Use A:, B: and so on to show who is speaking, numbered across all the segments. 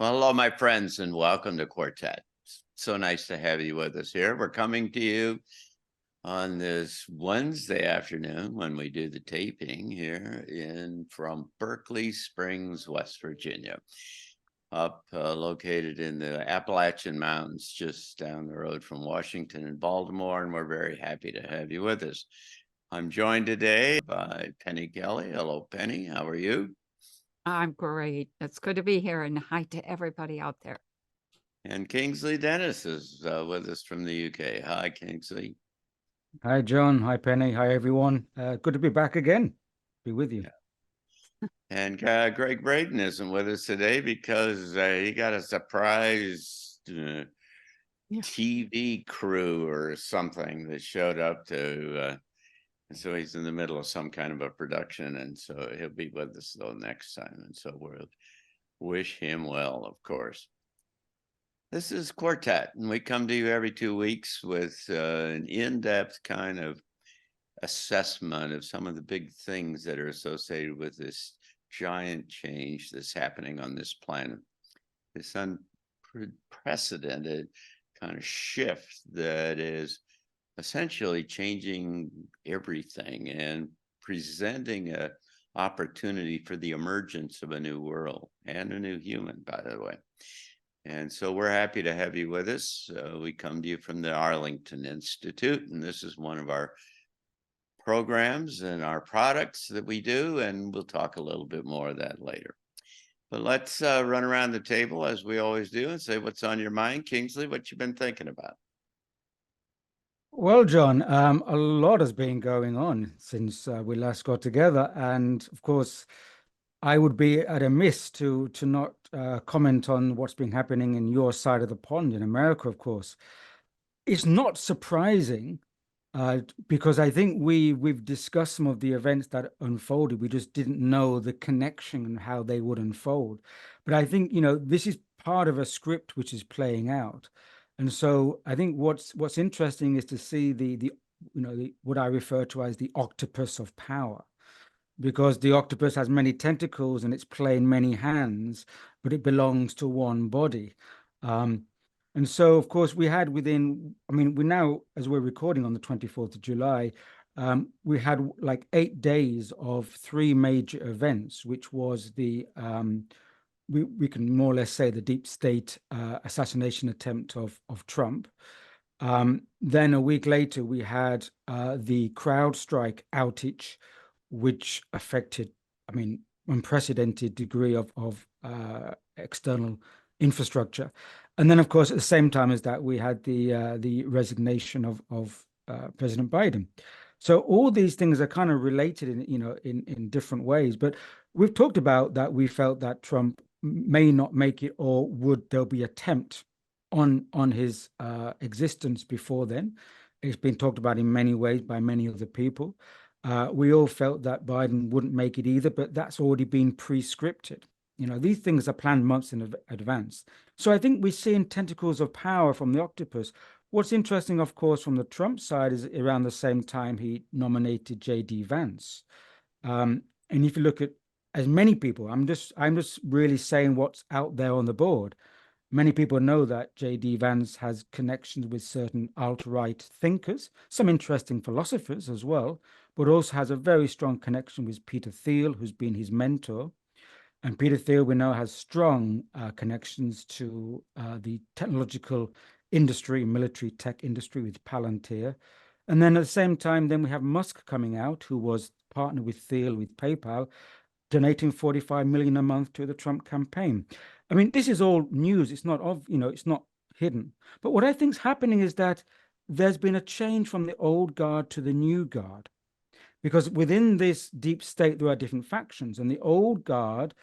A: Well, hello, my friends, and welcome to Quartet. So nice to have you with us here. We're coming to you on this Wednesday afternoon when we do the taping here from Berkeley Springs, West Virginia, located in the Appalachian Mountains, just down the road from Washington and Baltimore, and we're very happy to have you with us. I'm joined today by Penny Kelly. Hello, Penny. How are you?
B: I'm great. It's good to be here, and hi to everybody out there.
A: And Kingsley Dennis is with us from the UK. Hi, Kingsley.
C: Hi, John. Hi, Penny. Hi, everyone. Good to be back again. Be with you.
A: Yeah. And Greg Braden isn't with us today because he got a surprise TV crew or something that showed up to. So he's in the middle of some kind of a production, and so he'll be with us though next time. And so we'll wish him well, of course. This is Quartet, and we come to you every 2 weeks with an in-depth kind of assessment of some of the big things that are associated with this giant change that's happening on this planet, this unprecedented kind of shift that is essentially changing everything and presenting an opportunity for the emergence of a new world and a new human, by the way. And so we're happy to have you with us. We come to you from the Arlington Institute, and this is one of our programs and our products that we do, and we'll talk a little bit more of that later. But let's run around the table as we always do and say what's on your mind. Kingsley, what you've been thinking about?
C: Well, John, a lot has been going on since we last got together. And of course, I would be at a miss to not comment on what's been happening in your side of the pond in America, of course. It's not surprising because I think we've discussed some of the events that unfolded. We just didn't know the connection and how they would unfold. But I think, this is part of a script which is playing out. And so I think what's interesting is to see the what I refer to as the octopus of power, because the octopus has many tentacles and it's playing many hands, but it belongs to one body. And so, of course, we had we now, as we're recording on the 24th of July, we had like 8 days of 3 major events, which was we can more or less say the deep state assassination attempt of Trump. Then a week later, we had the CrowdStrike outage, which affected, unprecedented degree of external infrastructure. And then, of course, at the same time as that, we had the resignation of President Biden. So all these things are kind of related in different ways. But we've talked about that. We felt that Trump may not make it, or would there be attempt on his existence before then. It's been talked about in many ways by many other people. We all felt that Biden wouldn't make it either, but that's already been pre-scripted. These things are planned months in advance. So I think we're seeing tentacles of power from the octopus. What's interesting, of course, from the Trump side is around the same time he nominated J.D. Vance. And if you look at as many people, I'm just really saying what's out there on the board. Many people know that J.D. Vance has connections with certain alt-right thinkers, some interesting philosophers as well, but also has a very strong connection with Peter Thiel, who's been his mentor. And Peter Thiel, we know, has strong connections to the technological industry, military tech industry with Palantir. And then at the same time, then we have Musk coming out, who was partnered with Thiel with PayPal, donating $45 million a month to the Trump campaign. This is all news. It's not it's not hidden. But what I think is happening is that there's been a change from the old guard to the new guard, because within this deep state there are different factions, and the old guard,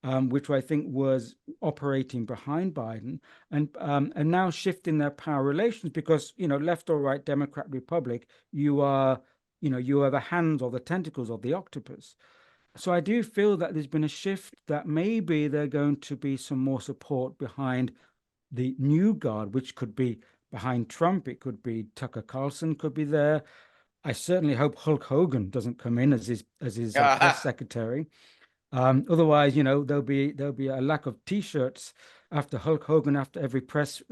C: which I think was operating behind Biden, and now shifting their power relations, because left or right, Democrat, Republic, you are the hands or the tentacles of the octopus. So I do feel that there's been a shift, that maybe there's going to be some more support behind the new guard, which could be behind Trump. It could be Tucker Carlson could be there. I certainly hope Hulk Hogan doesn't come in as his press secretary. Otherwise, there'll be a lack of T-shirts after Hulk Hogan, after every press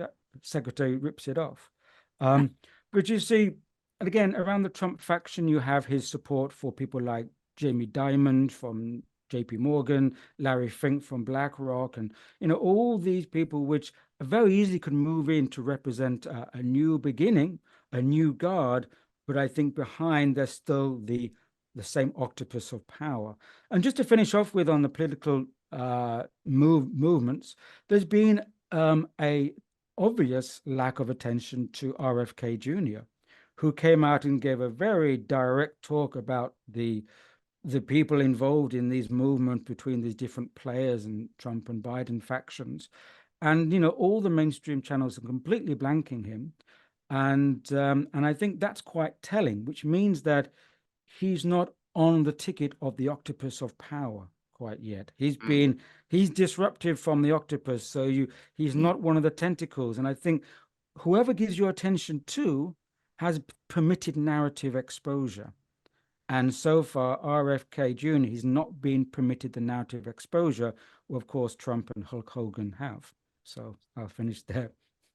C: secretary rips it off. But you see, and again, around the Trump faction, you have his support for people like Jamie Dimon from JP Morgan, Larry Fink from BlackRock, and all these people which very easily could move in to represent a new beginning, a new guard. But I think behind there's still the same octopus of power. And just to finish off with on the political movements, there's been a obvious lack of attention to RFK Jr., who came out and gave a very direct talk about the people involved in these movements between these different players and Trump and Biden factions. And all the mainstream channels are completely blanking him. And I think that's quite telling, which means that he's not on the ticket of the octopus of power quite yet. He's disruptive from the octopus, so he's not one of the tentacles. And I think whoever gives you attention to has permitted narrative exposure. And so far, RFK Jr. has not been permitted the narrative exposure. Well, of course, Trump and Hulk Hogan have. So I'll finish there.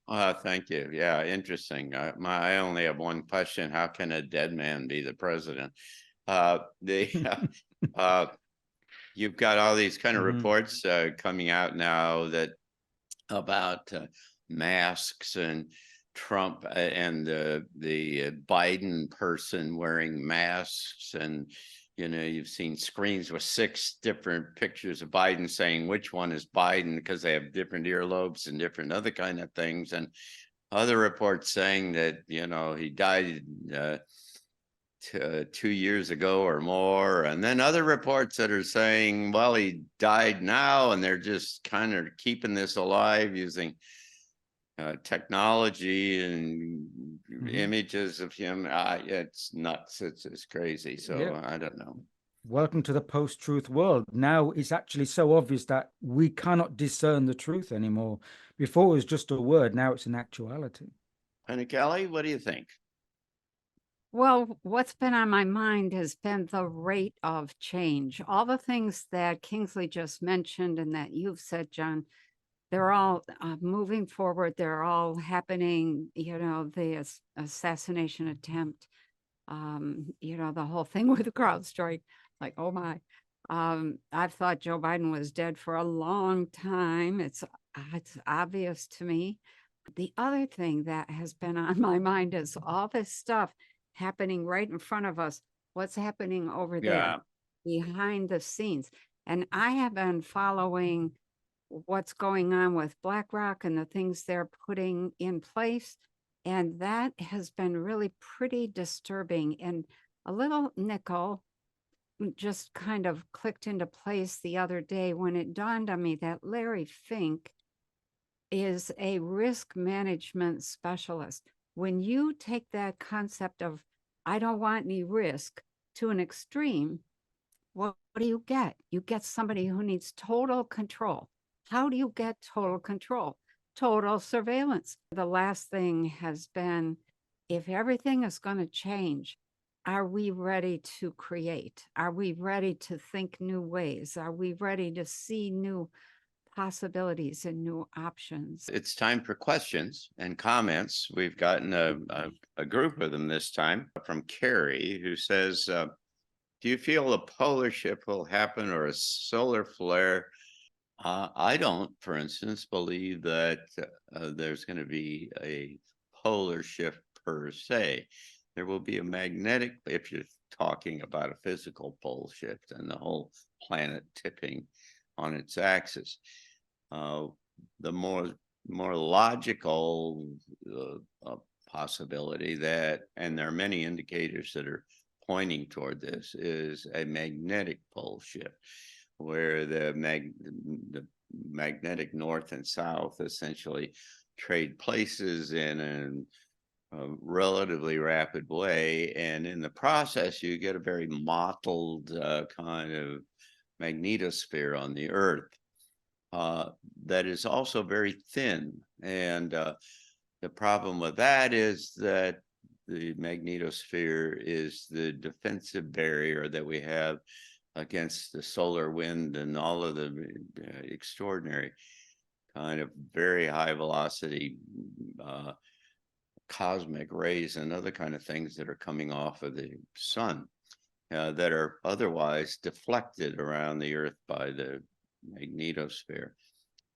A: Thank you. Yeah, interesting. I only have one question. How can a dead man be the president? You've got all these kind of reports coming out now that about masks and Trump and the Biden person wearing masks, and you've seen screens with 6 different pictures of Biden saying which one is Biden because they have different earlobes and different other kind of things, and other reports saying that he died 2 years ago or more, and then other reports that are saying, well, he died now, and they're just kind of keeping this alive using technology and images of him. It's nuts. It's crazy. So yeah. I don't know.
C: Welcome to the post-truth world. Now it's actually so obvious that we cannot discern the truth anymore. Before it was just a word. Now it's an actuality.
A: And Kelly, what do you think?
B: Well, what's been on my mind has been the rate of change. All the things that Kingsley just mentioned and that you've said, John, they're all moving forward. They're all happening. The assassination attempt, the whole thing with the CrowdStrike, like, oh my. I've thought Joe Biden was dead for a long time. It's obvious to me. The other thing that has been on my mind is all this stuff happening right in front of us. What's happening over there behind the scenes? And I have been following what's going on with BlackRock and the things they're putting in place. And that has been really pretty disturbing. And a little nickel just kind of clicked into place the other day when it dawned on me that Larry Fink is a risk management specialist. When you take that concept of, I don't want any risk, to an extreme, what do you get? You get somebody who needs total control. How do you get total control? Total surveillance. The last thing has been, if everything is going to change, are we ready to create? Are we ready to think new ways? Are we ready to see new possibilities and new options?
A: It's time for questions and comments. We've gotten a group of them this time from Carrie, who says, do you feel a polar shift will happen or a solar flare? I don't, for instance, believe that there's going to be a polar shift per se. There will be a magnetic, if you're talking about a physical pole shift and the whole planet tipping on its axis. The more logical possibility that, and there are many indicators that are pointing toward this, is a magnetic pole shift, where the magnetic north and south essentially trade places in a relatively rapid way, and in the process you get a very mottled kind of magnetosphere on the Earth that is also very thin. And the problem with that is that the magnetosphere is the defensive barrier that we have against the solar wind and all of the extraordinary kind of very high velocity cosmic rays and other kind of things that are coming off of the sun that are otherwise deflected around the Earth by the magnetosphere.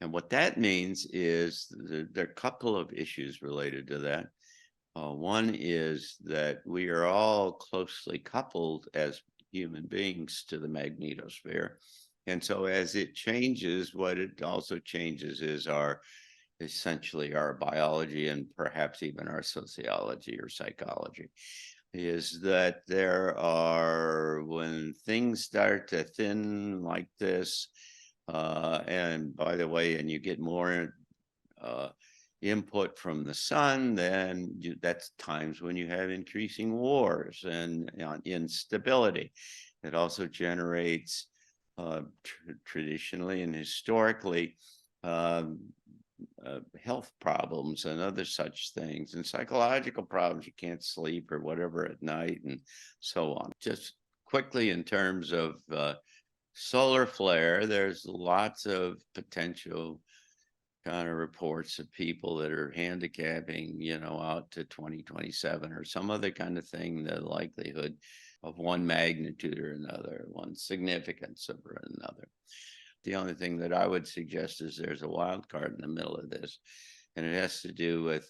A: And what that means is there are a couple of issues related to that. One is that we are all closely coupled as human beings to the magnetosphere. And so as it changes, what it also changes is essentially our biology and perhaps even our sociology or psychology. Is that there are, when things start to thin like this, and by the way, and you get more input from the sun, then that's times when you have increasing wars and instability. It also generates traditionally and historically health problems and other such things, and psychological problems. You can't sleep or whatever at night and so on. Just quickly, in terms of solar flare, there's lots of potential kind of reports of people that are handicapping, out to 2027 or some other kind of thing, the likelihood of one magnitude or another, one significance or another. The only thing that I would suggest is there's a wild card in the middle of this, and it has to do with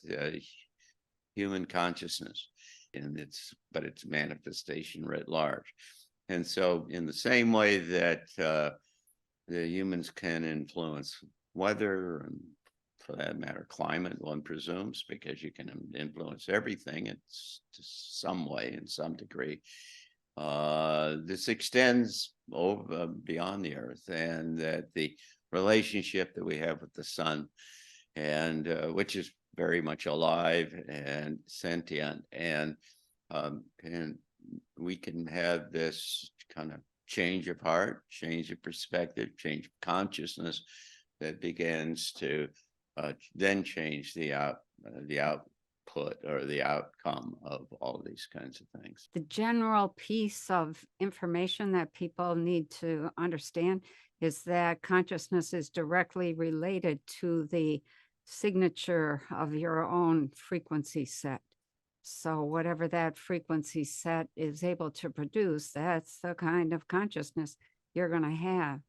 A: human consciousness, and its manifestation writ large. And so in the same way that the humans can influence weather, and for that matter, climate, one presumes, because you can influence everything it's to some way, in some degree. This extends over beyond the Earth, and that the relationship that we have with the sun, and which is very much alive and sentient, and we can have this kind of change of heart, change of perspective, change of consciousness that begins to then change the output or the outcome of all these kinds of things.
B: The general piece of information that people need to understand is that consciousness is directly related to the signature of your own frequency set. So whatever that frequency set is able to produce, that's the kind of consciousness you're going to have.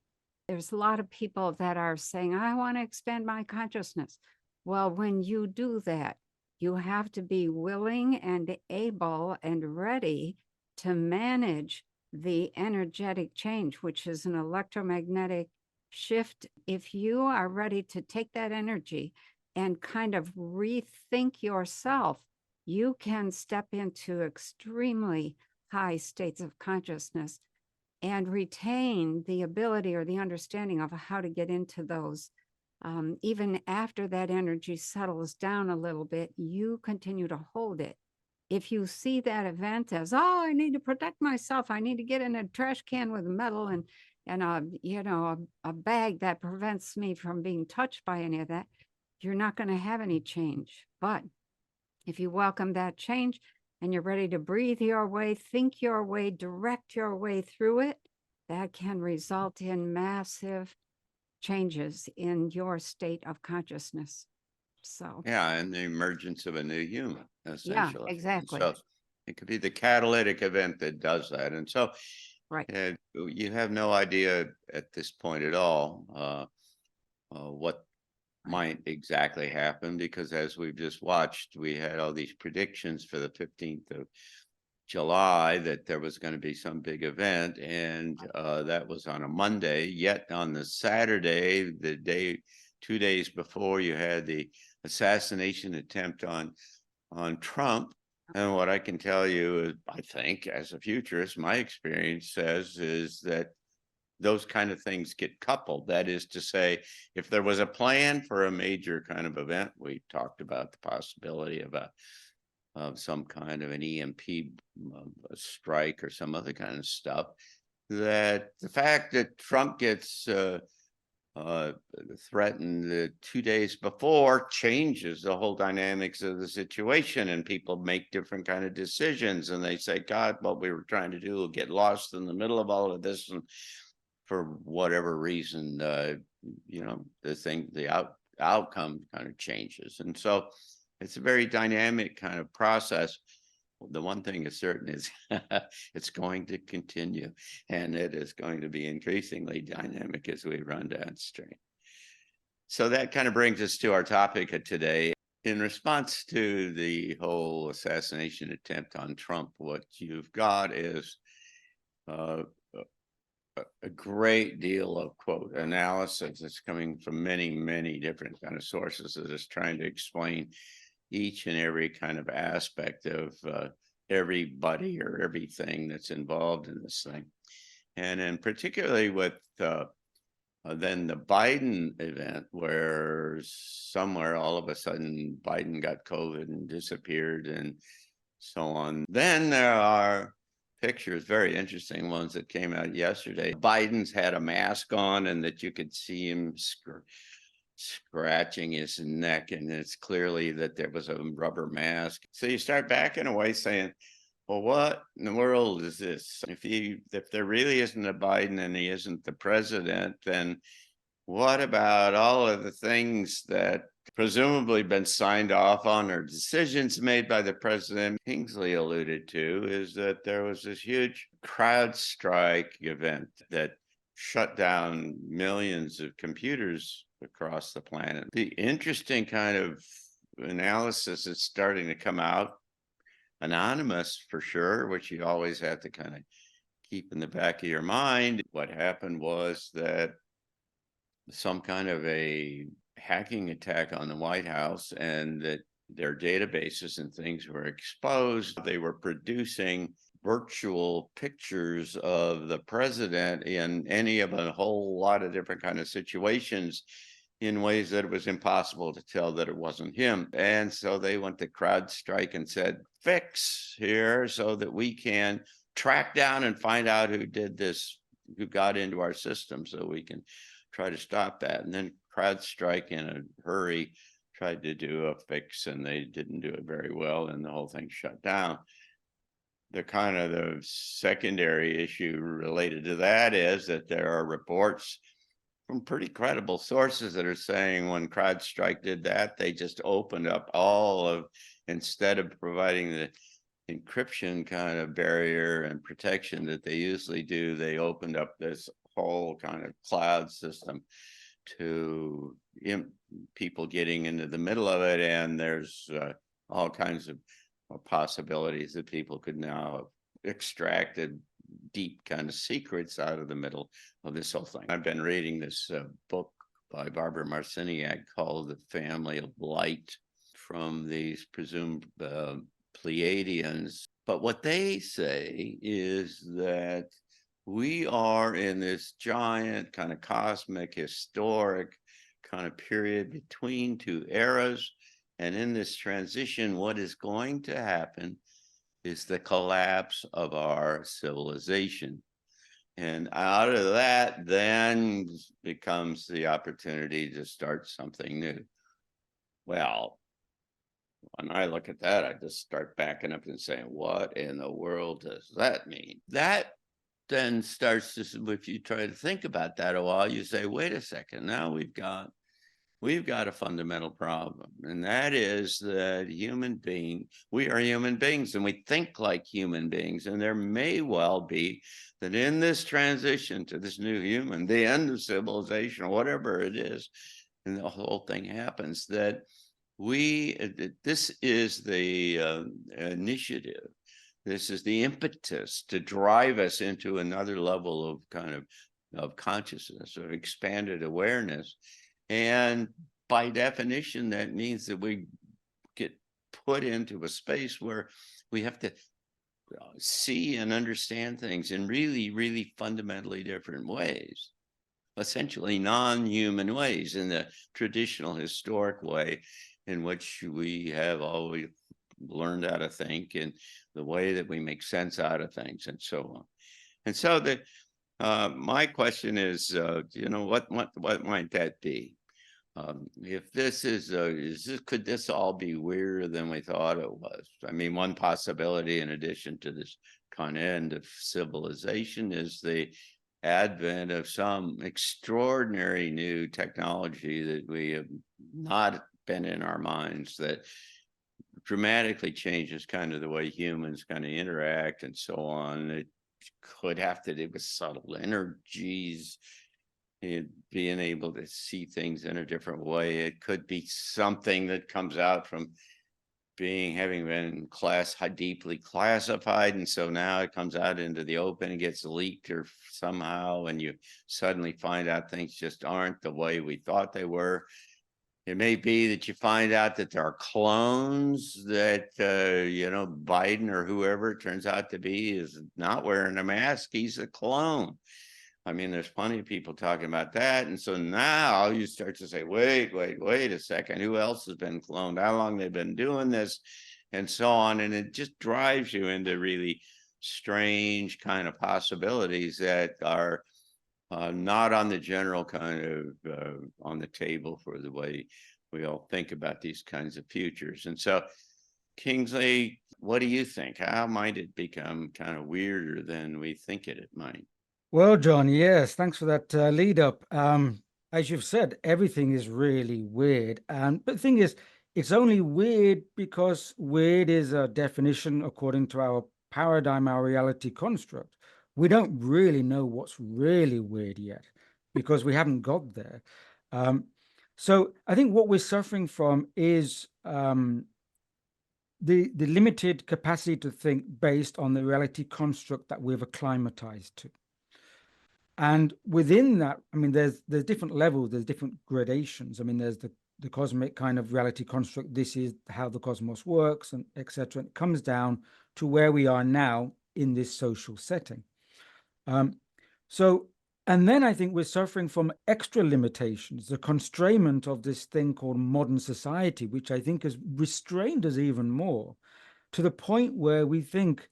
B: There's a lot of people that are saying, I want to expand my consciousness. Well, when you do that, you have to be willing and able and ready to manage the energetic change, which is an electromagnetic shift. If you are ready to take that energy and kind of rethink yourself, you can step into extremely high states of consciousness and retain the ability or the understanding of how to get into those. Even after that energy settles down a little bit, you continue to hold it. If you see that event as, oh, I need to protect myself, I need to get in a trash can with metal and a bag that prevents me from being touched by any of that, you're not going to have any change. But if you welcome that change and you're ready to breathe your way, think your way, direct your way through it, that can result in massive changes in your state of consciousness. So
A: yeah, and the emergence of a new human, essentially.
B: Yeah, exactly.
A: So it could be the catalytic event that does that. And so
B: right.
A: You have no idea at this point at all what might exactly happen, because as we've just watched, we had all these predictions for the 15th of July that there was going to be some big event, and that was on a Monday. Yet on the Saturday, 2 days before, you had the assassination attempt on Trump. And what I can tell you is, I think, as a futurist, my experience says is that those kind of things get coupled. That is to say, if there was a plan for a major kind of event, we talked about the possibility of some kind of an EMP strike or some other kind of stuff, that the fact that Trump gets threatened 2 days before changes the whole dynamics of the situation, and people make different kind of decisions, and they say, God, what we were trying to do will get lost in the middle of all of this, and for whatever reason, the outcome kind of changes. And so it's a very dynamic kind of process. The one thing is certain is it's going to continue, and it is going to be increasingly dynamic as we run downstream. So that kind of brings us to our topic of today. In response to the whole assassination attempt on Trump, what you've got is a great deal of, quote, analysis that's coming from many, many different kind of sources that is trying to explain each and every kind of aspect of everybody or everything that's involved in this thing. And then particularly with then the Biden event, where somewhere all of a sudden Biden got COVID and disappeared and so on. Then there are pictures, very interesting ones that came out yesterday. Biden's had a mask on, and that you could see him scratching his neck, and it's clearly that there was a rubber mask. So you start backing away saying, well, what in the world is this? If there really isn't a Biden and he isn't the president, then what about all of the things that presumably been signed off on or decisions made by the president? Kingsley alluded to is that there was this huge CrowdStrike event that shut down millions of computers across the planet. The interesting kind of analysis is starting to come out, anonymous for sure, which you always have to kind of keep in the back of your mind. What happened was that some kind of a hacking attack on the White House, and that their databases and things were exposed. They were producing virtual pictures of the president in any of a whole lot of different kind of situations in ways that it was impossible to tell that it wasn't him. And so they went to CrowdStrike and said, fix here so that we can track down and find out who did this, who got into our system, so we can try to stop that. And then CrowdStrike in a hurry tried to do a fix, and they didn't do it very well, and the whole thing shut down. The secondary issue related to that is that there are reports from pretty credible sources that are saying when CrowdStrike did that, they just opened up instead of providing the encryption kind of barrier and protection that they usually do, they opened up this whole kind of cloud system to people getting into the middle of it. And there's all kinds of possibilities that people could now have extracted deep kind of secrets out of the middle of this whole thing. I've been reading this book by Barbara Marciniak called The Family of Light, from these presumed Pleiadians. But what they say is that we are in this giant kind of cosmic, historic kind of period between two eras. And in this transition, what is going to happen is the collapse of our civilization. And out of that then becomes the opportunity to start something new. Well, when I look at that, I just start backing up and saying, what in the world does that mean? That then starts to, if you try to think about that a while, you say, wait a second, now we've got a fundamental problem, and that is that we are human beings, and we think like human beings, and there may well be that in this transition to this new human, the end of civilization or whatever it is, and the whole thing happens, that this is the initiative. This is the impetus to drive us into another level of kind of consciousness, of expanded awareness. And by definition, that means that we get put into a space where we have to see and understand things in really, really fundamentally different ways, essentially non-human ways, in the traditional historic way in which we have always learned how to think, and the way that we make sense out of things, and so on. And so My question is, what might that be? If this is this, could this all be weirder than we thought it was? I mean, one possibility in addition to this kind of end of civilization is the advent of some extraordinary new technology that we have not been in our minds, that dramatically changes kind of the way humans kind of interact and so on. It could have to do with subtle energies, being able to see things in a different way. It could be something that comes out from having been deeply classified, and so now it comes out into the open and gets leaked or somehow, and you suddenly find out things just aren't the way we thought they were. It may be that you find out that there are clones, that Biden or whoever it turns out to be is not wearing a mask, he's a clone. I mean, there's plenty of people talking about that. And so now you start to say, wait a second, who else has been cloned? How long they've been doing this? And so on. And it just drives you into really strange kind of possibilities that are not on the general kind of on the table for the way we all think about these kinds of futures. And so, Kingsley, what do you think? How might it become kind of weirder than we think it might?
C: Well, John, yes, thanks for that lead up. As you've said, everything is really weird. But the thing is, it's only weird because weird is a definition according to our paradigm, our reality construct. We don't really know what's really weird yet because we haven't got there. So I think what we're suffering from is the limited capacity to think based on the reality construct that we've acclimatized to. And within that, I mean, there's different levels, there's different gradations. I mean, there's the cosmic kind of reality construct. This is how the cosmos works, and etc. It comes down to where we are now in this social setting. And then I think we're suffering from extra limitations, the constraint of this thing called modern society, which I think has restrained us even more to the point where we think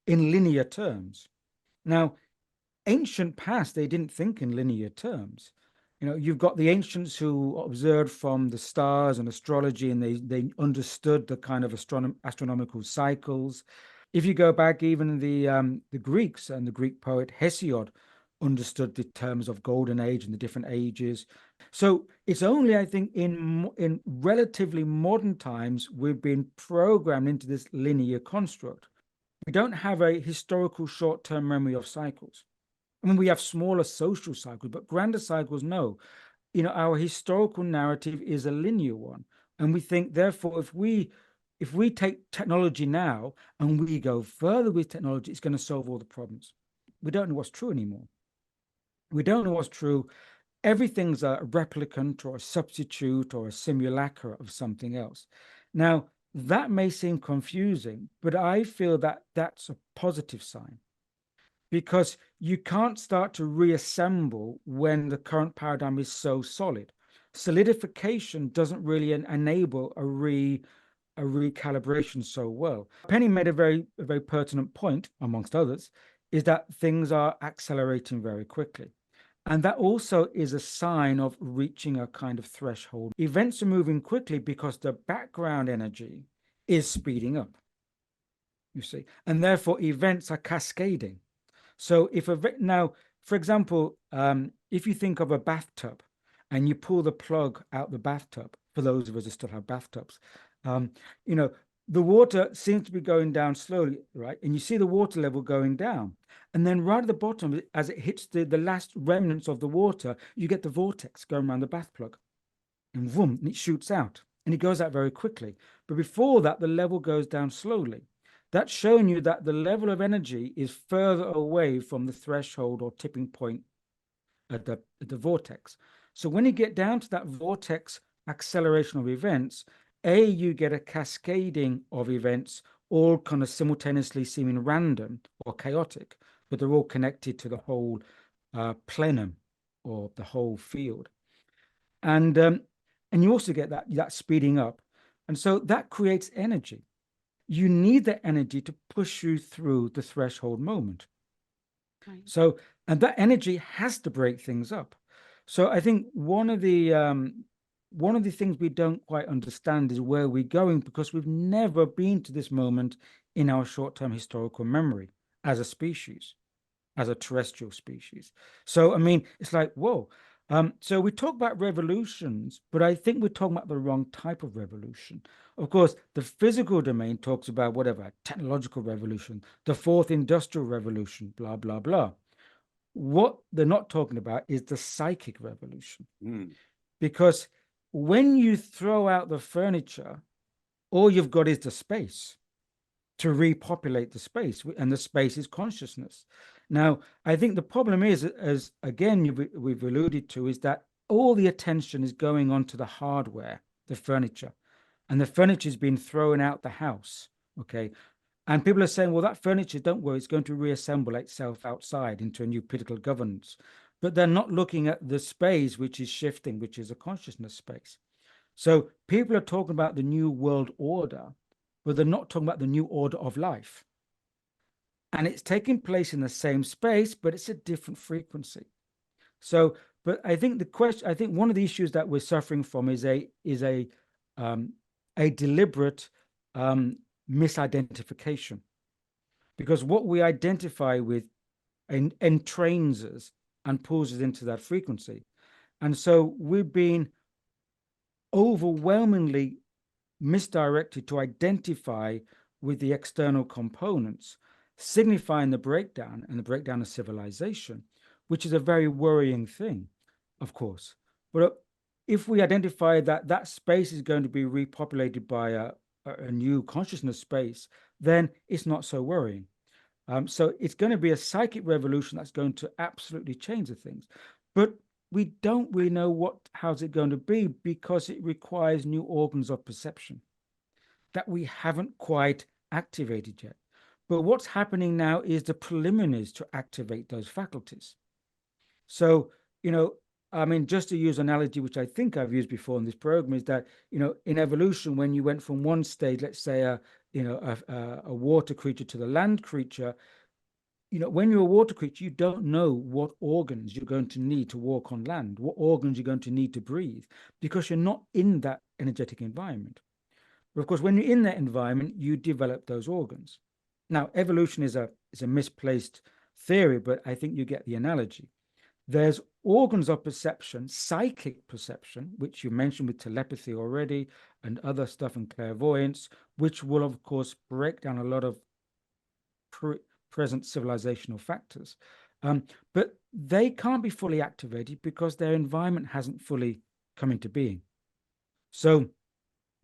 C: in linear terms. Now, ancient past, they didn't think in linear terms. You've got the ancients who observed from the stars and astrology, and they understood the kind of astronomical cycles. If you go back, even the Greeks and the Greek poet Hesiod understood the terms of golden age and the different ages. So it's only, I think, in relatively modern times we've been programmed into this linear construct. We don't have a historical short-term memory of cycles. I mean, we have smaller social cycles, but grander cycles, no. Our historical narrative is a linear one. And we think, therefore, if we take technology now and we go further with technology, it's going to solve all the problems. We don't know what's true anymore. We don't know what's true. Everything's a replicant or a substitute or a simulacra of something else. Now, that may seem confusing, but I feel that that's a positive sign, because you can't start to reassemble when the current paradigm is so solid. Solidification doesn't really enable a recalibration so well. Penny made a very pertinent point, amongst others, is that things are accelerating very quickly. And that also is a sign of reaching a kind of threshold. Events are moving quickly because the background energy is speeding up, you see, and therefore events are cascading. So now, for example, if you think of a bathtub and you pull the plug out the bathtub, for those of us who still have bathtubs, the water seems to be going down slowly, right? And you see the water level going down. And then right at the bottom, as it hits the last remnants of the water, you get the vortex going around the bath plug. And boom, and it shoots out. And it goes out very quickly. But before that, the level goes down slowly. That's showing you that the level of energy is further away from the threshold or tipping point at the vortex. So when you get down to that vortex acceleration of events, you get a cascading of events, all kind of simultaneously seeming random or chaotic, but they're all connected to the whole plenum or the whole field. And you also get that speeding up. And so that creates energy. You need that energy to push you through the threshold moment. Right. So And that energy has to break things up. So I think one of the things we don't quite understand is where we're going, because we've never been to this moment in our short-term historical memory as a species, as a terrestrial species. So, I mean, it's like, whoa. So we talk about revolutions, but I think we're talking about the wrong type of revolution. Of course, the physical domain talks about whatever, technological revolution, the fourth industrial revolution, blah, blah, blah. What they're not talking about is the psychic revolution. Because when you throw out the furniture, all you've got is the space to repopulate the space, and the space is consciousness. Now, I think the problem is, as again we've alluded to, is that all the attention is going on to the hardware, the furniture, and the furniture has been thrown out the house. Okay. And people are saying, well, that furniture, don't worry, it's going to reassemble itself outside into a new political governance. But they're not looking at the space which is shifting, which is a consciousness space. So people are talking about the new world order, but they're not talking about the new order of life. And it's taking place in the same space, but it's a different frequency. So, but I think I think one of the issues that we're suffering from is a deliberate misidentification, because what we identify with entrains us and pulls us into that frequency. And so we've been overwhelmingly misdirected to identify with the external components, signifying the breakdown and the breakdown of civilization, which is a very worrying thing, of course. But if we identify that that space is going to be repopulated by a new consciousness space, then it's not so worrying. So it's going to be a psychic revolution that's going to absolutely change the things. But we don't really know how's it going to be, because it requires new organs of perception that we haven't quite activated yet. But what's happening now is the preliminaries to activate those faculties. So, I mean, just to use an analogy, which I think I've used before in this program, is that, in evolution, when you went from one stage, let's say a water creature to the land creature, when you're a water creature, you don't know what organs you're going to need to walk on land, what organs you're going to need to breathe, because you're not in that energetic environment. But of course, when you're in that environment, you develop those organs. Now, evolution is a misplaced theory, but I think you get the analogy. There's organs of perception, psychic perception, which you mentioned with telepathy already, and other stuff in clairvoyance, which will, of course, break down a lot of present civilizational factors. But they can't be fully activated because their environment hasn't fully come into being. So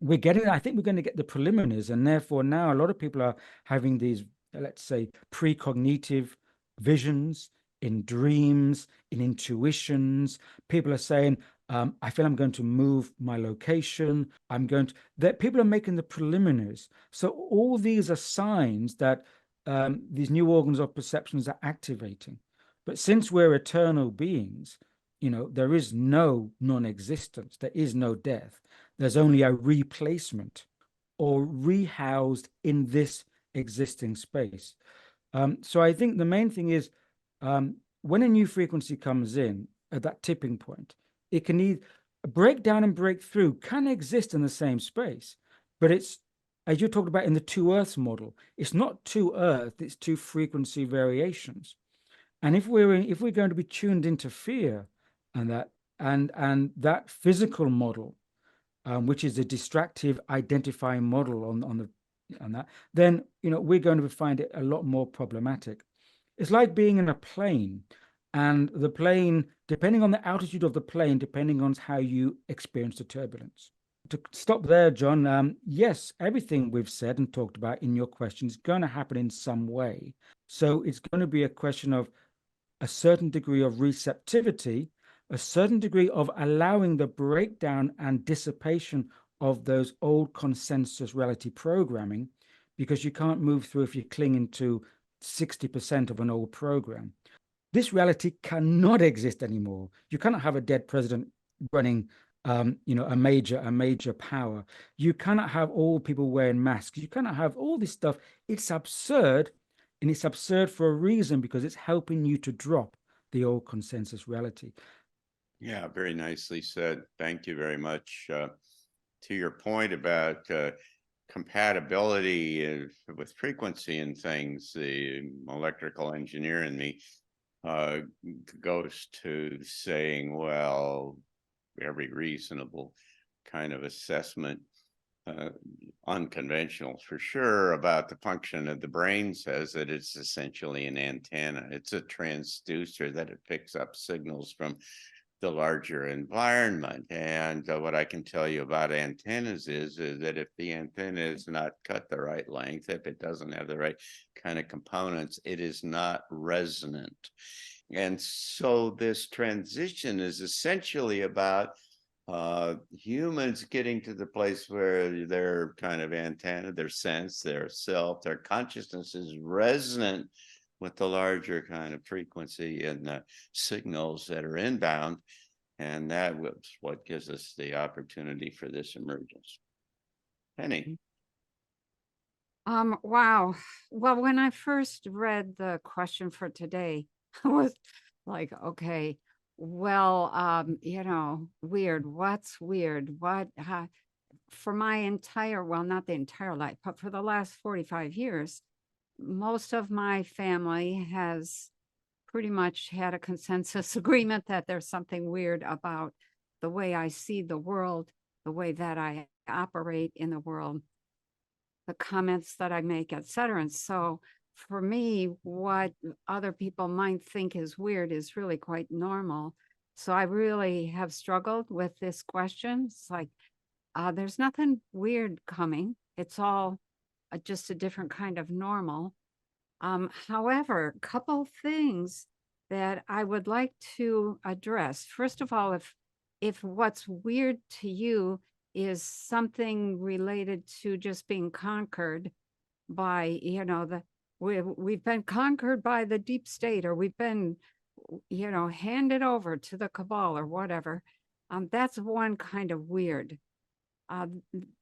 C: I think we're going to get the preliminaries, and therefore now a lot of people are having these, let's say, precognitive visions, in dreams, in intuitions. People are saying, I feel I'm going to move my location. That people are making the preliminaries. So all these are signs that these new organs of perceptions are activating. But since we're eternal beings, there is no non-existence. There is no death. There's only a replacement or rehoused in this existing space. So I think the main thing is, when a new frequency comes in at that tipping point, it can either break down and break through, can exist in the same space, but it's, as you talked about in the two Earths model, it's not two Earth, it's two frequency variations. And if we're going to be tuned into fear and that physical model, which is a distractive identifying model on that, then we're going to find it a lot more problematic. It's like being in a plane, and the plane, depending on the altitude of the plane, depending on how you experience the turbulence. To stop there, John, yes, everything we've said and talked about in your question is going to happen in some way. So it's going to be a question of a certain degree of receptivity, a certain degree of allowing the breakdown and dissipation of those old consensus reality programming, because you can't move through if you're clinging to 60% of an old program. This reality cannot exist anymore. You cannot have a dead president running a major power. You cannot have all people wearing masks. You cannot have all this stuff. It's absurd, and it's absurd for a reason, because it's helping you to drop the old consensus reality.
A: Yeah, very nicely said. Thank you very much. To your point about compatibility with frequency and things, the electrical engineer in me goes to saying, well, every reasonable kind of assessment, unconventional for sure, about the function of the brain says that it's essentially an antenna. It's a transducer, that it picks up signals from the larger environment. And what I can tell you about antennas is that if the antenna is not cut the right length, if it doesn't have the right kind of components, it is not resonant. And so this transition is essentially about humans getting to the place where their kind of antenna, their sense, their self, their consciousness is resonant with the larger kind of frequency and signals that are inbound. And that was what gives us the opportunity for this emergence. Penny.
B: Wow. Well, when I first read the question for today, I was like, okay, well, weird. What's weird? For my entire, well, not the entire life, but for the last 45 years, most of my family has pretty much had a consensus agreement that there's something weird about the way I see the world, the way that I operate in the world, the comments that I make, etc. And so for me, what other people might think is weird is really quite normal. So I really have struggled with this question. It's like, there's nothing weird coming. It's all just a different kind of normal. However, a couple things that I would like to address. First of all, if what's weird to you is something related to just being conquered by, we've been conquered by the deep state, or we've been, handed over to the cabal or whatever, that's one kind of weird.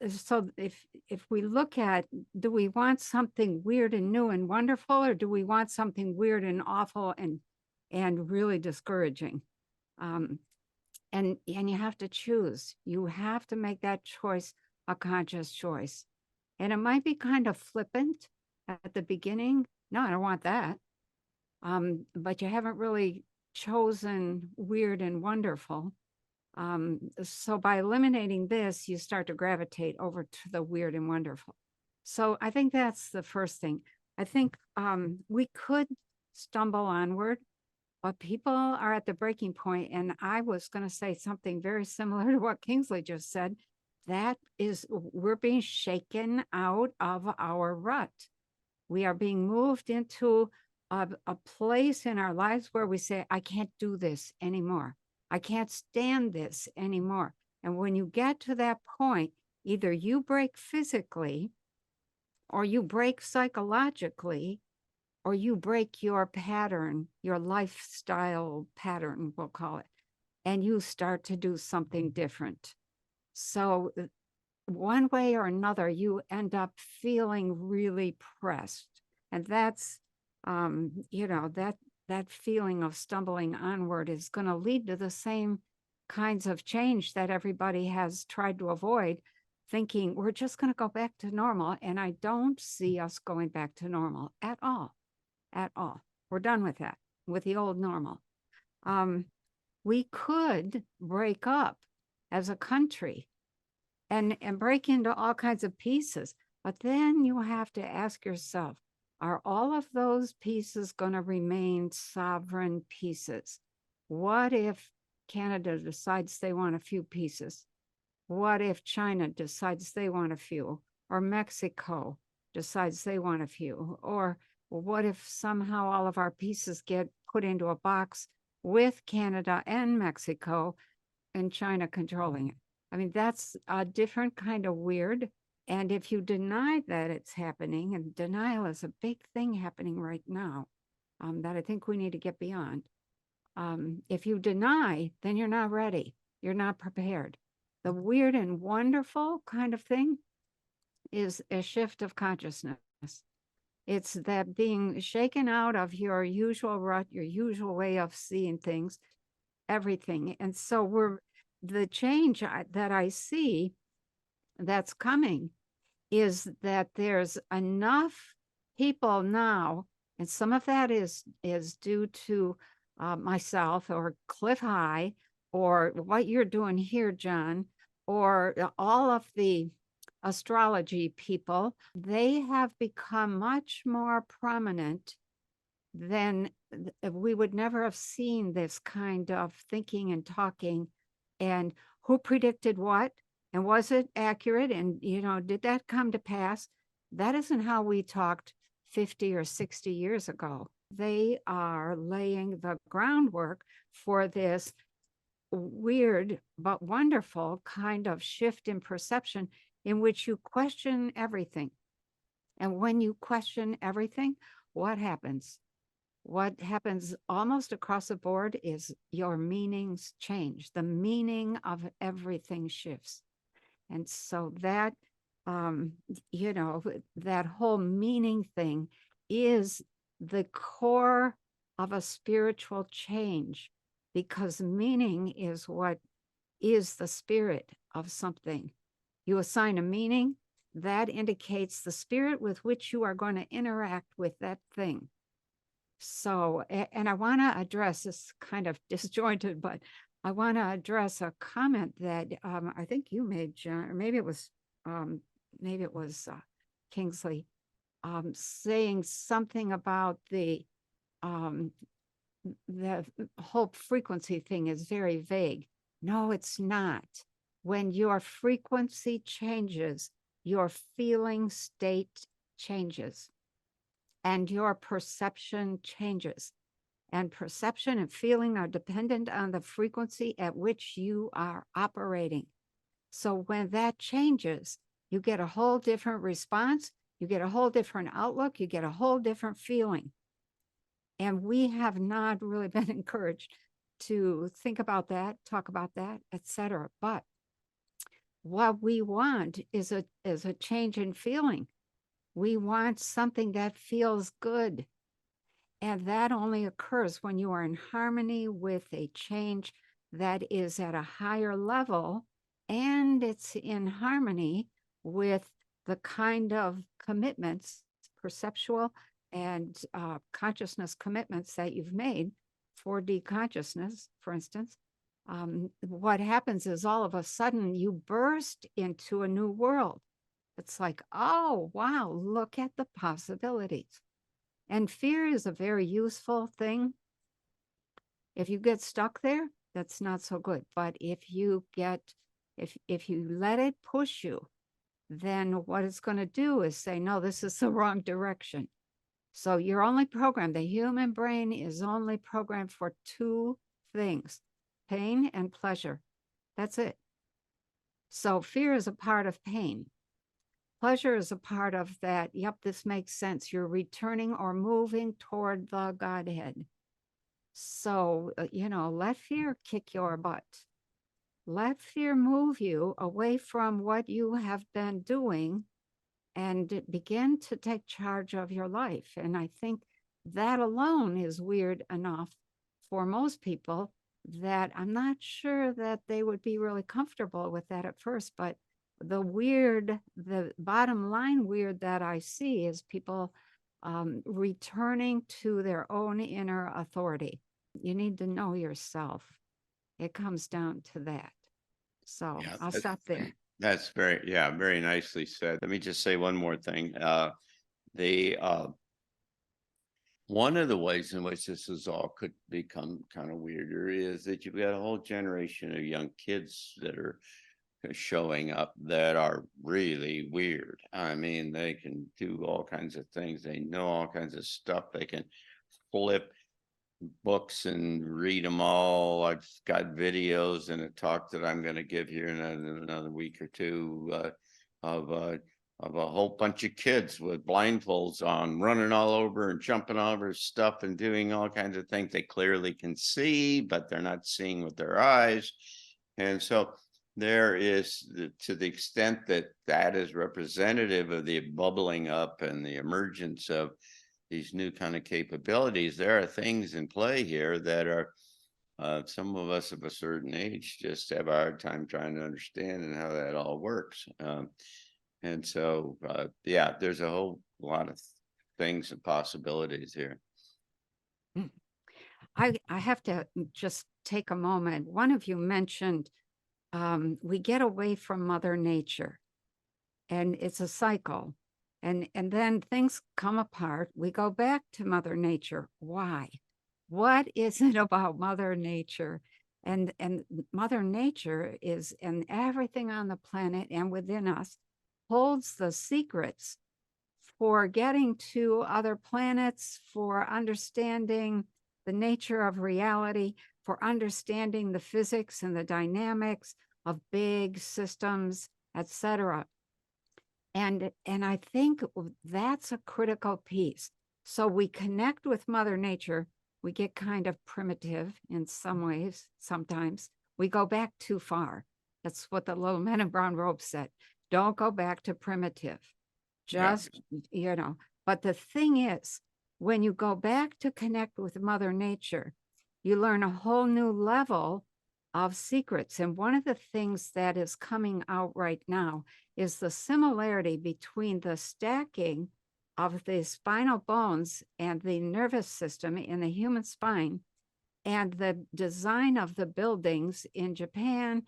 B: So if we look at, do we want something weird and new and wonderful, or do we want something weird and awful and really discouraging? And you have to choose. You have to make that choice a conscious choice. And it might be kind of flippant at the beginning. No, I don't want that. But you haven't really chosen weird and wonderful. So by eliminating this, you start to gravitate over to the weird and wonderful. So I think that's the first thing. I think we could stumble onward, but people are at the breaking point. And I was going to say something very similar to what Kingsley just said. That is, we're being shaken out of our rut. We are being moved into a place in our lives where we say, I can't do this anymore. I can't stand this anymore. And when you get to that point, either you break physically, or you break psychologically, or you break your pattern, your lifestyle pattern, we'll call it, and you start to do something different. So one way or another, you end up feeling really pressed. And that's, that feeling of stumbling onward is going to lead to the same kinds of change that everybody has tried to avoid, thinking we're just going to go back to normal. And I don't see us going back to normal at all. At all. We're done with that, with the old normal. We could break up as a country and break into all kinds of pieces. But then you have to ask yourself, are all of those pieces going to remain sovereign pieces? What if Canada decides they want a few pieces? What if China decides they want a few? Or Mexico decides they want a few? Or what if somehow all of our pieces get put into a box with Canada and Mexico and China controlling it? I mean, that's a different kind of weird. And if you deny that it's happening, and denial is a big thing happening right now, that I think we need to get beyond. If you deny, then you're not ready. You're not prepared. The weird and wonderful kind of thing is a shift of consciousness. It's that being shaken out of your usual rut, your usual way of seeing things, everything. And so the change that I see that's coming is that there's enough people now, and some of that is due to myself or Cliff High or what you're doing here, John, or all of the astrology people. They have become much more prominent than we would never have seen this kind of thinking and talking, and who predicted what, and was it accurate, and did that come to pass? That isn't how we talked 50 or 60 years ago. They are laying the groundwork for this weird but wonderful kind of shift in perception in which you question everything. And when you question everything, what happens? What happens almost across the board is your meanings change. The meaning of everything shifts. And so that, that whole meaning thing is the core of a spiritual change, because meaning is what is the spirit of something. You assign a meaning, that indicates the spirit with which you are going to interact with that thing. So, and I want to address this kind of disjointed, but I want to address a comment that I think you made, John, or maybe it was Kingsley, saying something about the whole frequency thing is very vague. No, it's not. When your frequency changes, your feeling state changes and your perception changes. And perception and feeling are dependent on the frequency at which you are operating. So when that changes, you get a whole different response, you get a whole different outlook, you get a whole different feeling. And we have not really been encouraged to think about that, talk about that, etc. But what we want is a change in feeling. We want something that feels good. And that only occurs when you are in harmony with a change that is at a higher level, and it's in harmony with the kind of commitments, perceptual and consciousness commitments that you've made for deconsciousness, for instance. What happens is all of a sudden you burst into a new world. It's like, oh, wow, look at the possibilities. And fear is a very useful thing. If you get stuck there, that's not so good. But if you let it push you, then what it's going to do is say, no, this is the wrong direction. So you're only programmed, the human brain is only programmed for two things, pain and pleasure. That's it. So fear is a part of pain. Pleasure is a part of that. Yep, this makes sense. You're returning or moving toward the Godhead. So, let fear kick your butt. Let fear move you away from what you have been doing and begin to take charge of your life. And I think that alone is weird enough for most people that I'm not sure that they would be really comfortable with that at first. But the bottom line weird that I see is people returning to their own inner authority. You need to know yourself. It comes down to that. So
A: Yeah,
B: I'll stop there.
A: That's very nicely said. Let me just say one more thing. One of the ways in which this is all could become kind of weirder is that you've got a whole generation of young kids that are showing up that are really weird. I mean, they can do all kinds of things. They know all kinds of stuff. They can flip books and read them all. I've got videos and a talk that I'm going to give here in another week or two of a whole bunch of kids with blindfolds on, running all over and jumping over stuff and doing all kinds of things they clearly can see, but they're not seeing with their eyes. And so there is, to the extent that that is representative of the bubbling up and the emergence of these new kind of capabilities, there are things in play here that are some of us of a certain age just have a hard time trying to understand and how that all works. And so, yeah, there's a whole lot of things and possibilities here.
B: I have to just take a moment. One of you mentioned we get away from Mother Nature, and it's a cycle. And then things come apart. We go back to Mother Nature. Why? What is it about Mother Nature? And Mother Nature is, and everything on the planet and within us holds the secrets for getting to other planets, for understanding the nature of reality, for understanding the physics and the dynamics of big systems, etc. And I think that's a critical piece. So we connect with Mother Nature. We get kind of primitive in some ways. Sometimes we go back too far. That's what the little men in brown robes said. Don't go back to primitive. Just, you know, but the thing is, when you go back to connect with Mother Nature, you learn a whole new level of secrets. And one of the things that is coming out right now is the similarity between the stacking of the spinal bones and the nervous system in the human spine and the design of the buildings in Japan,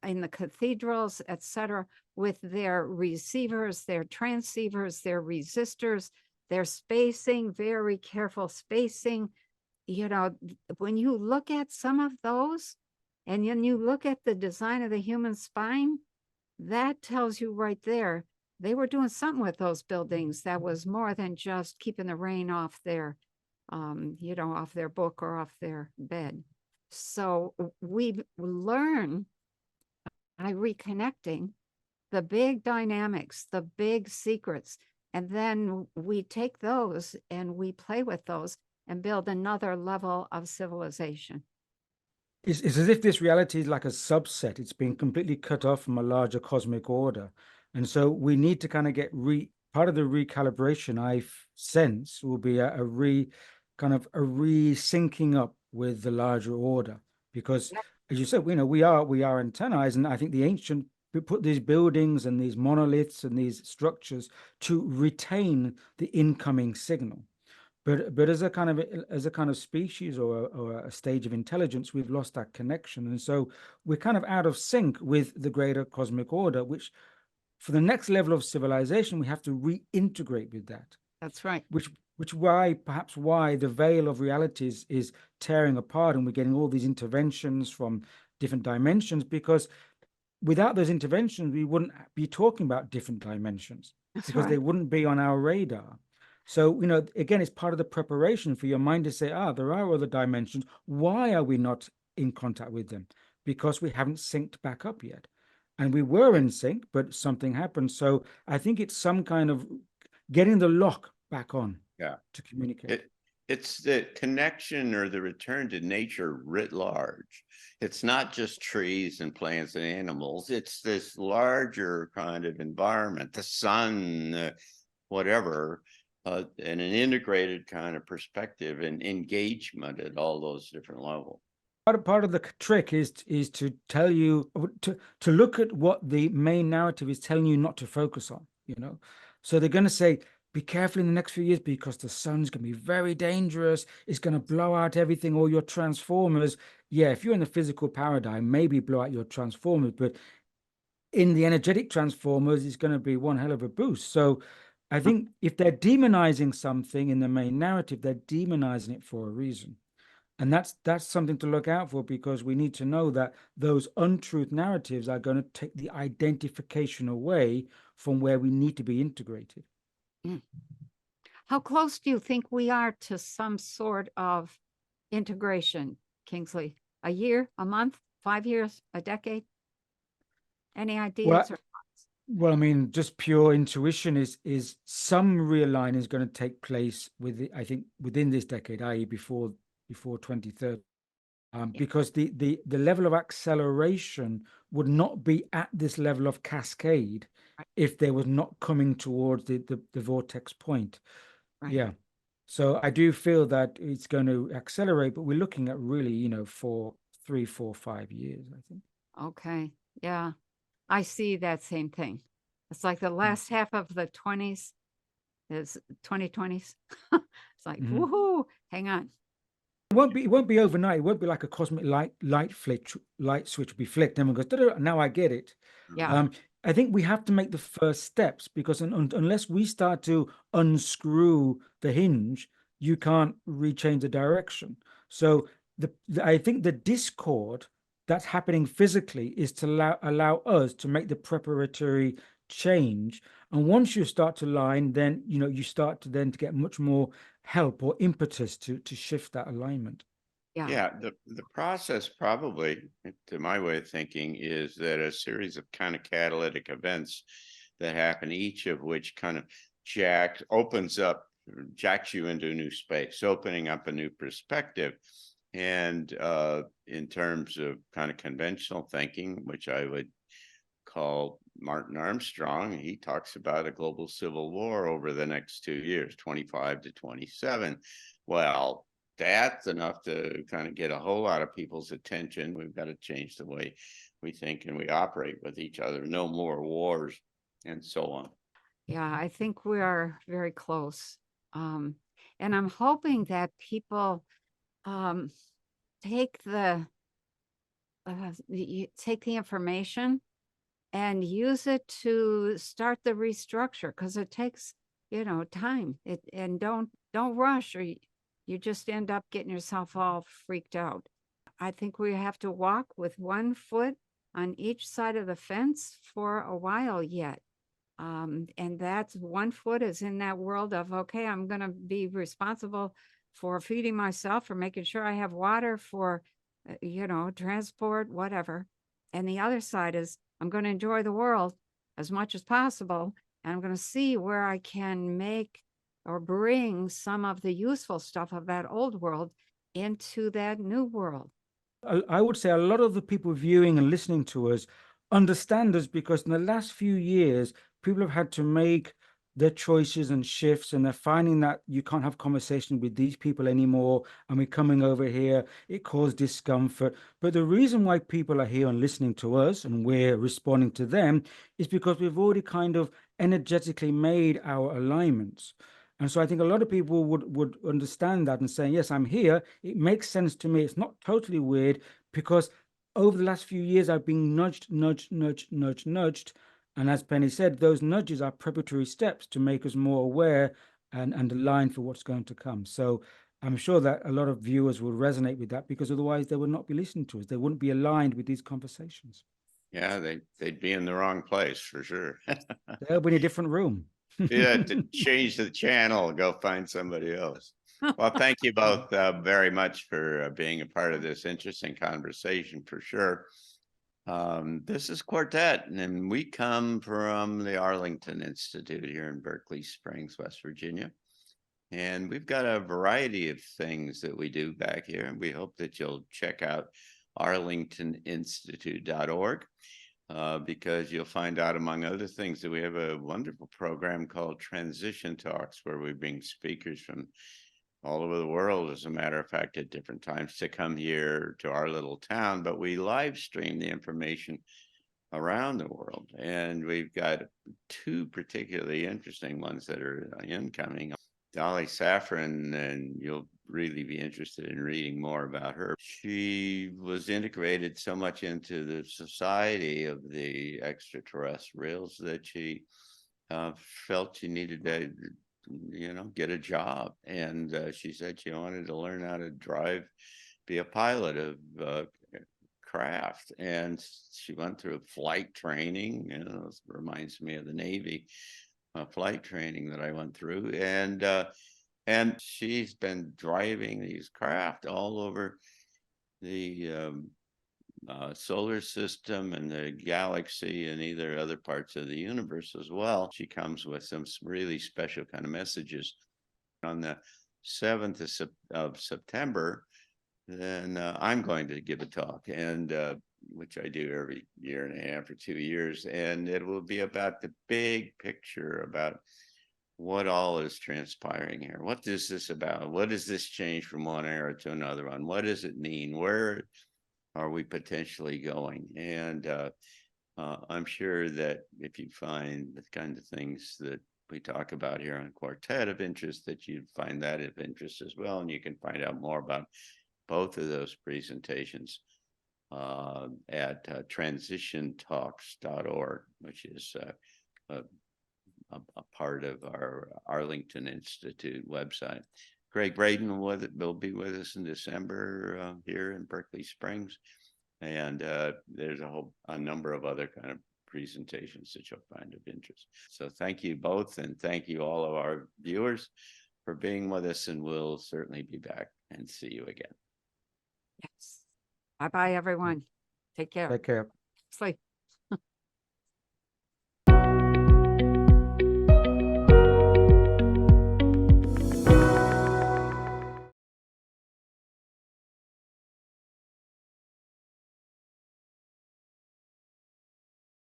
B: in the cathedrals, etc., with their receivers, their transceivers, their resistors, their spacing, very careful spacing. You know, when you look at some of those, and then you look at the design of the human spine, that tells you right there, they were doing something with those buildings that was more than just keeping the rain off their, you know, off their book or off their bed. So we learn by reconnecting the big dynamics, the big secrets, and then we take those and we play with those and build another level of civilization.
C: It's as if this reality is like a subset. It's been completely cut off from a larger cosmic order. And so we need to kind of get part of the recalibration I sense will be a re-syncing up with the larger order. Because as you said, you know, we are antennized, and I think the ancient put these buildings and these monoliths and these structures to retain the incoming signal. But as a kind of species or a stage of intelligence, we've lost that connection. And so we're kind of out of sync with the greater cosmic order, which for the next level of civilization, we have to reintegrate with that.
B: That's right.
C: Which perhaps why the veil of realities is tearing apart, and we're getting all these interventions from different dimensions, because without those interventions, we wouldn't be talking about different dimensions.
B: That's
C: because
B: right.
C: they wouldn't be on our radar. So, you know, again, it's part of the preparation for your mind to say, there are other dimensions. Why are we not in contact with them? Because we haven't synced back up yet. And we were in sync, but something happened. So I think it's some kind of getting the lock back on to communicate.
A: It's the connection or the return to nature writ large. It's not just trees and plants and animals. It's this larger kind of environment, the sun, whatever, and an integrated kind of perspective and engagement at all those different levels.
C: Part of the trick is to tell you to look at what the main narrative is telling you not to focus on, you know. So they're going to say, be careful in the next few years because the sun's going to be very dangerous. It's going to blow out everything, all your transformers. Yeah, if you're in the physical paradigm, maybe blow out your transformers, but in the energetic transformers, it's going to be one hell of a boost. So I think if they're demonizing something in the main narrative, they're demonizing it for a reason. And that's something to look out for, because we need to know that those untruth narratives are going to take the identification away from where we need to be integrated.
B: How close do you think we are to some sort of integration, Kingsley? A year, a month, 5 years, a decade? Any ideas?
C: Well, I mean, just pure intuition is some realign is going to take place I think within this decade, i.e. before 2030. because the level of acceleration would not be at this level of cascade
B: Right.
C: if they was not coming towards the vortex point.
B: Right.
C: Yeah. So I do feel that it's going to accelerate, but we're looking at really, for 3, 4, 5 years, I think.
B: Okay. Yeah. I see that same thing. It's like the last half of the 20s is 2020s. It's like,
C: Mhm.
B: woohoo, hang on.
C: It won't be overnight. It won't be like a cosmic light switch will be flicked. Everyone goes, "Da-da-da," now I get it.
B: Yeah.
C: I think we have to make the first steps because unless we start to unscrew the hinge, you can't rechange the direction. So I think the discord that's happening physically is to allow us to make the preparatory change. And once you start to line, then you start to then to get much more help or impetus to shift that alignment.
B: Yeah.
A: Yeah, the process probably, to my way of thinking, is that a series of kind of catalytic events that happen, each of which kind of opens up, jacks you into a new space, opening up a new perspective. And in terms of kind of conventional thinking, which I would call Martin Armstrong, he talks about a global civil war over the next 2 years, 25 to 27. Well, that's enough to kind of get a whole lot of people's attention. We've got to change the way we think and we operate with each other. No more wars and so on.
B: Yeah, I think we are very close. And I'm hoping that people take take the information and use it to start the restructure, because it takes, time. And don't rush, or you just end up getting yourself all freaked out. I think we have to walk with one foot on each side of the fence for a while yet. And that's one foot is in that world of, okay, I'm going to be responsible for feeding myself, for making sure I have water, for, transport, whatever. And the other side is I'm going to enjoy the world as much as possible. And I'm going to see where I can make or bring some of the useful stuff of that old world into that new world.
C: I would say a lot of the people viewing and listening to us understand us because in the last few years, people have had to make their choices and shifts, and they're finding that you can't have conversation with these people anymore. And we're coming over here, it caused discomfort. But the reason why people are here and listening to us and we're responding to them is because we've already kind of energetically made our alignments. And so I think a lot of people would understand that and saying, yes, I'm here. It makes sense to me. It's not totally weird because over the last few years, I've been nudged. And as Penny said, those nudges are preparatory steps to make us more aware and aligned for what's going to come. So I'm sure that a lot of viewers will resonate with that because otherwise they would not be listening to us. They wouldn't be aligned with these conversations.
A: Yeah, they'd be in the wrong place for sure.
C: They'll be in a different room.
A: Yeah, to change the channel, go find somebody else. Well, thank you both very much for being a part of this interesting conversation for sure. This is Quartet, and we come from the Arlington Institute here in Berkeley Springs, West Virginia. And we've got a variety of things that we do back here, and we hope that you'll check out arlingtoninstitute.org. Because you'll find out, among other things, that we have a wonderful program called Transition Talks, where we bring speakers from all over the world, as a matter of fact, at different times to come here to our little town, but we live stream the information around the world. And we've got 2 particularly interesting ones that are incoming. Dolly Saffron, and you'll really be interested in reading more about her. She was integrated so much into the society of the extraterrestrials that she felt she needed to, get a job. And she said she wanted to learn how to drive, be a pilot of craft. And she went through flight training. It reminds me of the Navy. Flight training that I went through, and she's been driving these craft all over the solar system and the galaxy and either other parts of the universe as well. She comes with some really special kind of messages. On the 7th of September, then I'm going to give a talk, and which I do every year and a half or 2 years, and it will be about the big picture, about what all is transpiring here. What is this about? What does this change from one era to another one? What does it mean? Where are we potentially going? And I'm sure that if you find the kind of things that we talk about here on Quartet of interest, that you'd find that of interest as well. And you can find out more about both of those presentations at transitiontalks.org, which is a part of our Arlington Institute website. Greg Braden will be with us in December here in Berkeley Springs. And there's a number of other kind of presentations that you'll find of interest. So thank you both, and thank you all of our viewers for being with us, and we'll certainly be back and see you again.
B: Yes. Bye-bye, everyone. Take care.
C: Take care.
B: Sleep.